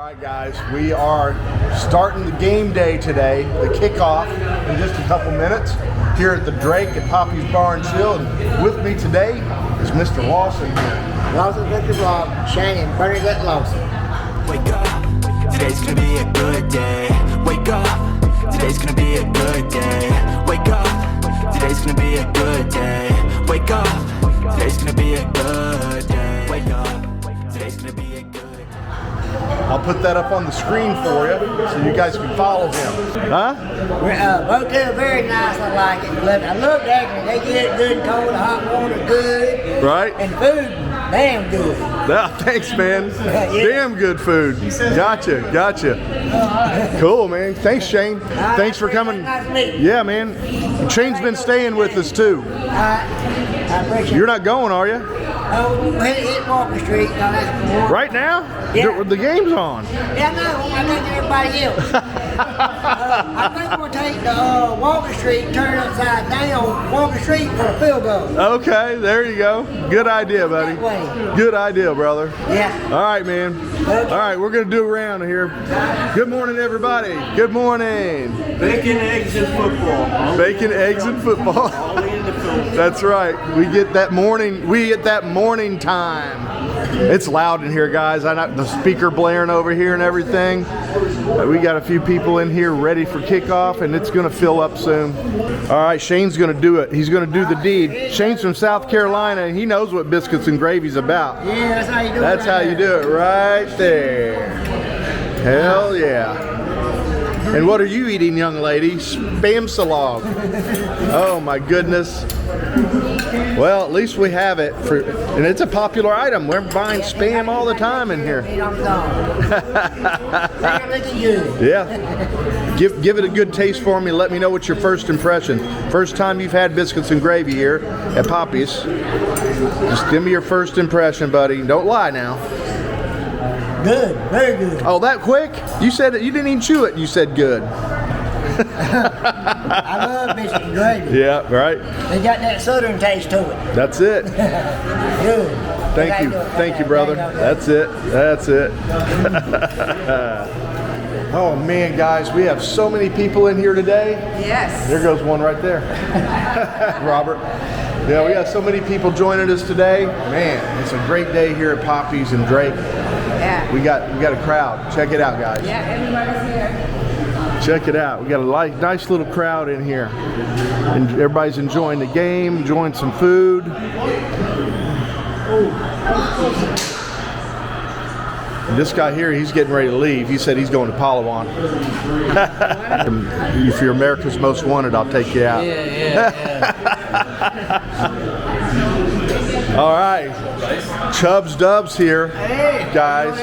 Alright guys, we are starting the game day today, the kickoff in just a couple minutes here at the Drake at Papi'S Bar and Chill. And with me today is Mr. Lawson here. Lawson, Victor Vlog, Shane and Bernadette Lawson. Wake up, today's gonna be a good day. Wake up, today's gonna be a good day. Wake up, today's gonna be a good day. Wake up, today's gonna be a good day. Wake up, today's gonna be a good day. I'll put that up on the screen for you so you guys can follow him. Huh? Hotel, very nice, I like it. I love Dagenham. They get it good and cold, hot water good. Right? And food, damn good. Yeah, thanks man. Damn good food. Gotcha. Cool man. Thanks Shane. Thanks for coming. Nice to meet you. Yeah man. Shane's been staying with us too. I appreciate You're not going, are you? Oh, we hit Walker Street. No, that's Right now? Yeah. The game's on. Yeah, no, I think everybody else. I think we'll take the Walker Street, turn it upside down, Walker Street for a field goal. Okay, there you go. Good idea, buddy. That way. Good idea, brother. Yeah. All right, man. Okay. All right, we're going to do a round here. Good morning, everybody. Good morning. Bacon, eggs, and football. Bacon, eggs, and football. All in the film. That's right. We get that morning time. It's loud in here, guys. I know the speaker blaring over here and everything. We got a few people in here ready for kickoff, and it's going to fill up soon. All right, Shane's going to do it. He's going to do the deed. Shane's from South Carolina, and he knows what biscuits and gravy's about. Yeah, that's how you do it. That's how you do it, right there. Hell yeah. And what are you eating, young lady? Spam salad. Oh my goodness. Well, at least we have it, and it's a popular item. We're buying spam all the time in here. Yeah. Give it a good taste for me. Let me know what's your first impression. First time you've had biscuits and gravy here at Papi'S. Just give me your first impression, buddy. Don't lie now. Good, very good. Oh, that quick? You said it. You didn't even chew it. You said good. I love biscuit and gravy. Yeah, right. They got that southern taste to it. That's it. Good. Thank you, brother. That's it. Oh man, guys, we have so many people in here today. Yes. There goes one right there. Robert. Yeah, we got so many people joining us today. Man, it's a great day here at Papi'S and Drake. Yeah. We got a crowd. Check it out, guys. Yeah, everybody's here. Check it out. We got a nice little crowd in here. And everybody's enjoying the game, enjoying some food. And this guy here, he's getting ready to leave. He said he's going to Palawan. If you're America's Most Wanted, I'll take you out. Yeah. All right. Chubbs Dubs here. Hey, guys.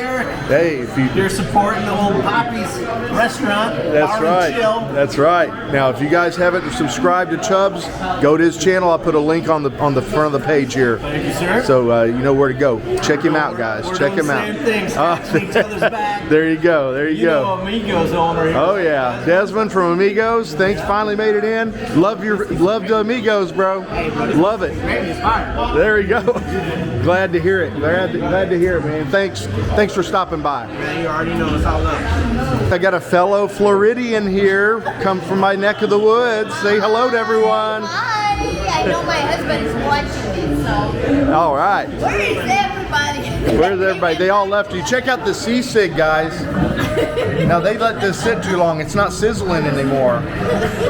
Hey, if you're supporting the old Papi'S restaurant. That's right. That's right. Now, if you guys haven't subscribed to Chubbs, go to his channel. I'll put a link on the front of the page here. Thank you, sir. So you know where to go. Check him out, guys. We're Check doing him out. Same thing. Scratching each other's back. There you go. There you go. Know Amigos owner here. Oh yeah, Desmond from Amigos. Thanks, finally made it in. Love the Amigos, bro. Love it. There you go. Glad to hear it. Glad to hear it, man. Thanks for stopping by. Man, you already know it's all up. I got a fellow Floridian here, come from my neck of the woods. Say hello to everyone. Hi. I know my husband is watching me, so. All right. Where is everybody? Where's everybody? They all left you. Check out the Seasig, guys. Now they let this sit too long. It's not sizzling anymore. That's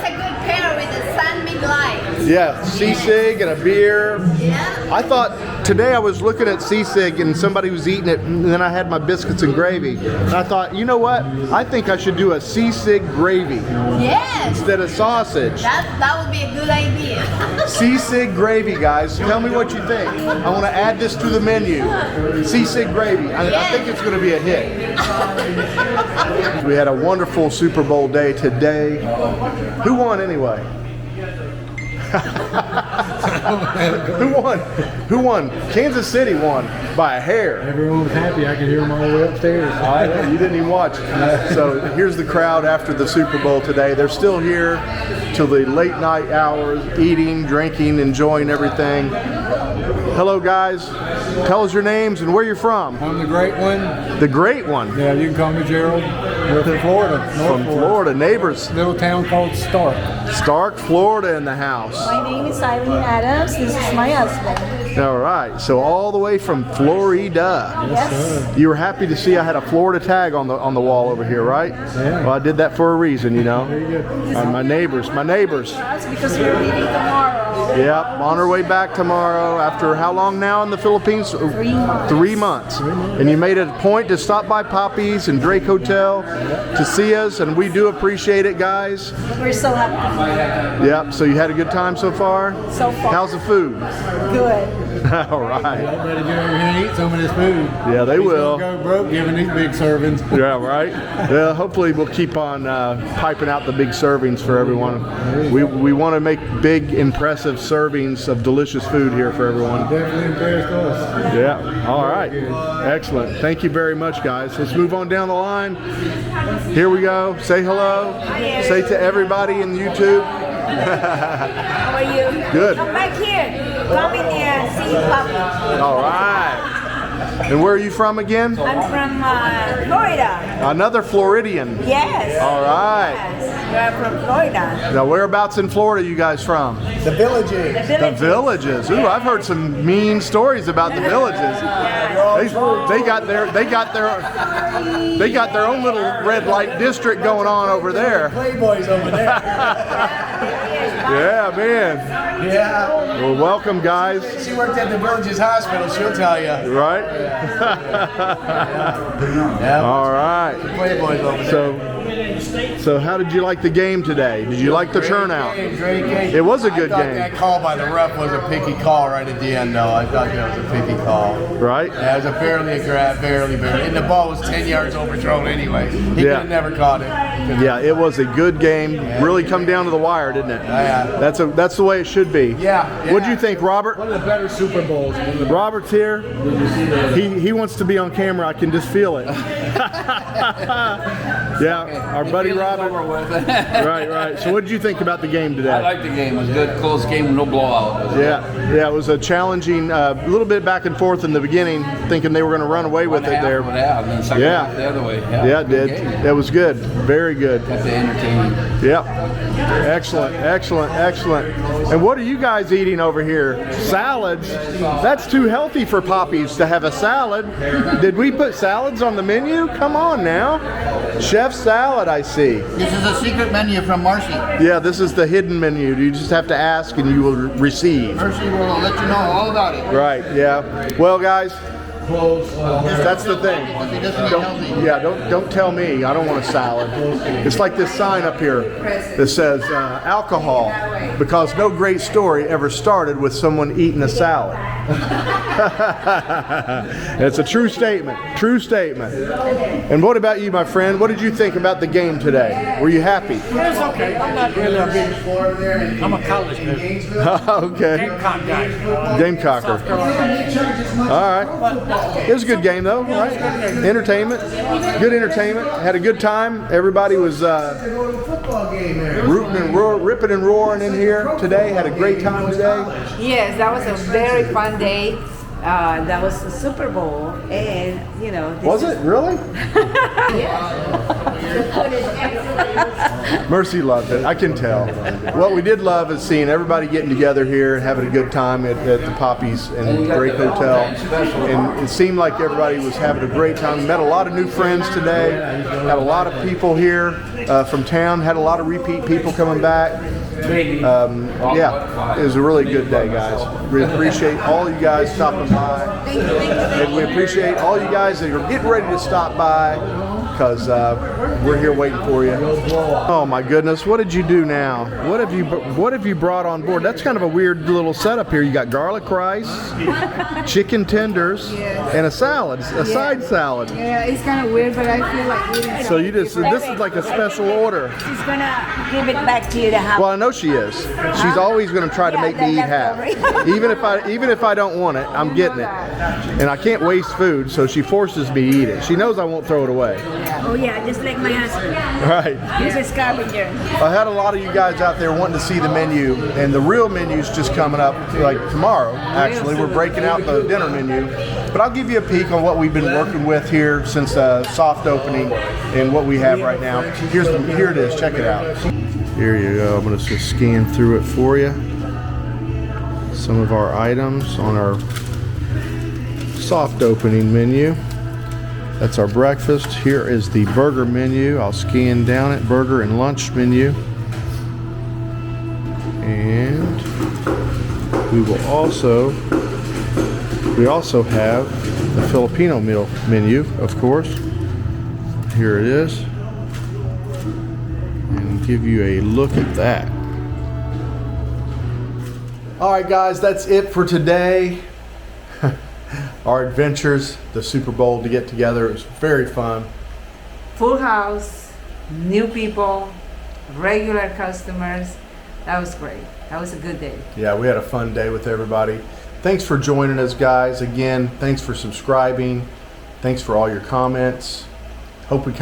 a good pair with the Sunbeam lights. Yeah, Seasig and a beer. Yeah. I thought today I was looking at Seasig and somebody was eating it, and then I had my biscuits and gravy. And I thought, you know what? I think I should do a Seasig gravy Yes. instead of sausage. That would be a good idea. Seasig gravy, guys. Tell me what you think. I want to add this to the menu. Seasig gravy. I think it's going to be a hit. We had a wonderful Super Bowl day today. Who won anyway? Who won? Kansas City won by a hair. Everyone was happy. I could hear them all the way upstairs. You didn't even watch. So here's the crowd after the Super Bowl today. They're still here till the late night hours, eating, drinking, enjoying everything. Hello, guys. Tell us your names and where you're from. I'm the great one. The Great One. Yeah, you can call me Gerald. We're from Florida. North From Florida, neighbors. Little town called Stark. Stark, Florida in the house. My name is Irene Adams. This is my husband. All right, so all the way from Florida. Yes. You were happy to see I had a Florida tag on the wall over here, right? Yeah. Well, I did that for a reason, you know. My neighbors. That's because we're leaving tomorrow. Yep, on our way back tomorrow after how long now in the Philippines? 3 months. 3 months. And you made it a point to stop by Papi'S and Drake Hotel to see us, and we do appreciate it, guys. We're so happy. Yep, so you had a good time so far? So far. How's the food? Good. All right. Y'all better get over here and eat some of this food. Yeah, they He's will. gonna go broke giving these big servings. Yeah, right? Yeah, hopefully we'll keep on piping out the big servings for everyone. We want to make big, impressive servings of delicious food here for everyone. Definitely impressed us. Yeah, all right. Excellent. Thank you very much, guys. Let's move on down the line. Here we go. Say hello. Say to everybody in YouTube. How are you? Good. Come back here. Come in here and see Papi. All right. And where are you from again? I'm from Florida. Another Floridian. Yes. All right. Yes. We're from Florida. Now, whereabouts in Florida you guys from? The villages. The Villages. Ooh, I've heard some mean stories about the Villages. They got their own little red light district going on over there. Playboys over there. Yeah, man. Yeah. Well, welcome, guys. She worked at the Villages Hospital, she'll tell you. Right? Yeah. All right. Playboys over there. So how did you like the game today? Did you like the turnout? Great game. It was a good I thought game. that call by the ref was a picky call right at the end, though. I thought that was a picky call. Right? Yeah, it was barely a grab, barely. And the ball was 10 yards overthrown anyway. He could Yeah. have never caught it. Yeah, it was a good game. Really come down to the wire, didn't it? Yeah. That's the way it should be. Yeah. What'd you think, Robert? One of the better Super Bowls. Robert's here. He wants to be on camera. I can just feel it. Yeah, our buddy Robert. Right. So what did you think about the game today? I liked the game. It was a good, close game, no blowout. Yeah, it was a challenging, little bit back and forth in the beginning, thinking they were going to run away with it there. And then second Yeah. half the other way. Yeah, it did. Good game. That was good. Very good. Kept it entertaining. Yep. Excellent. And what are you guys eating over here? Salads? That's too healthy for Papi'S to have a salad. Did we put salads on the menu? Come on now. Chef salad, I see. This is a secret menu from Marcy. Yeah, this is the hidden menu. You just have to ask and you will receive. Marcy will let you know all about it. Right, yeah. Well, guys, that's the thing. Don't tell me. I don't want a salad. It's like this sign up here that says alcohol, because no great story ever started with someone eating a salad. It's a true statement. True statement. And what about you, my friend? What did you think about the game today? Were you happy? It's okay. I'm not really a big. I'm a college kid. Okay. Gamecock guy. Gamecocker. All right. It was a good game, though, right? Entertainment. Good entertainment. Had a good time. Everybody was rooting and ripping and roaring in here today. Had a great time today. Yes, that was a very fun day. That was the Super Bowl, and you know. Was it really? Mercy loved it. I can tell. What we did love is seeing everybody getting together here and having a good time at the Papi'S and Drake Hotel. And it seemed like everybody was having a great time. We met a lot of new friends today. Had a lot of people here from town. Had a lot of repeat people coming back. Yeah, it was a really good day, guys. We appreciate all you guys stopping by. And we appreciate all you guys that are getting ready to stop by, because we're here waiting for you. Oh my goodness, what did you do now? What have you brought on board? That's kind of a weird little setup here. You got garlic rice, chicken tenders, and a salad, a side salad. Yeah, it's kind of weird, but I feel like eating. So this is like a special order. She's gonna give it back to you to have. Well, I know she is. She's always going to try to make me eat half. Even if I don't want it, I'm getting it. And I can't waste food, so she forces me to eat it. She knows I won't throw it away. Oh yeah, just like my husband. Right. He's a scavenger. I had a lot of you guys out there wanting to see the menu, and the real menu's just coming up like tomorrow. Actually, we're breaking out the dinner menu, but I'll give you a peek on what we've been working with here since soft opening and what we have right now. Here it is. Check it out. Here you go. I'm going to just scan through it for you. Some of our items on our soft opening menu. That's our breakfast. Here is the burger menu. I'll scan down it. Burger and lunch menu. And we also have the Filipino meal menu, of course. Here it is. And give you a look at that. All right, guys, that's it for today. Our adventures, the Super Bowl to get together. It was very fun. Full house, new people, regular customers. That was great. That was a good day. Yeah, we had a fun day with everybody. Thanks for joining us, guys. Again, thanks for subscribing. Thanks for all your comments. Hope you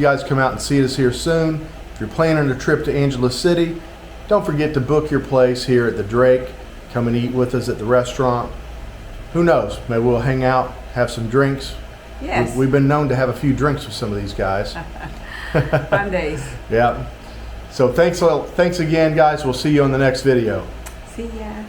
guys come out and see us here soon. If you're planning a trip to Angeles City, don't forget to book your place here at the Drake. Come and eat with us at the restaurant. Who knows? Maybe we'll hang out, have some drinks. Yes. We've been known to have a few drinks with some of these guys. Fun days. Yeah. So thanks again, guys. We'll see you on the next video. See ya.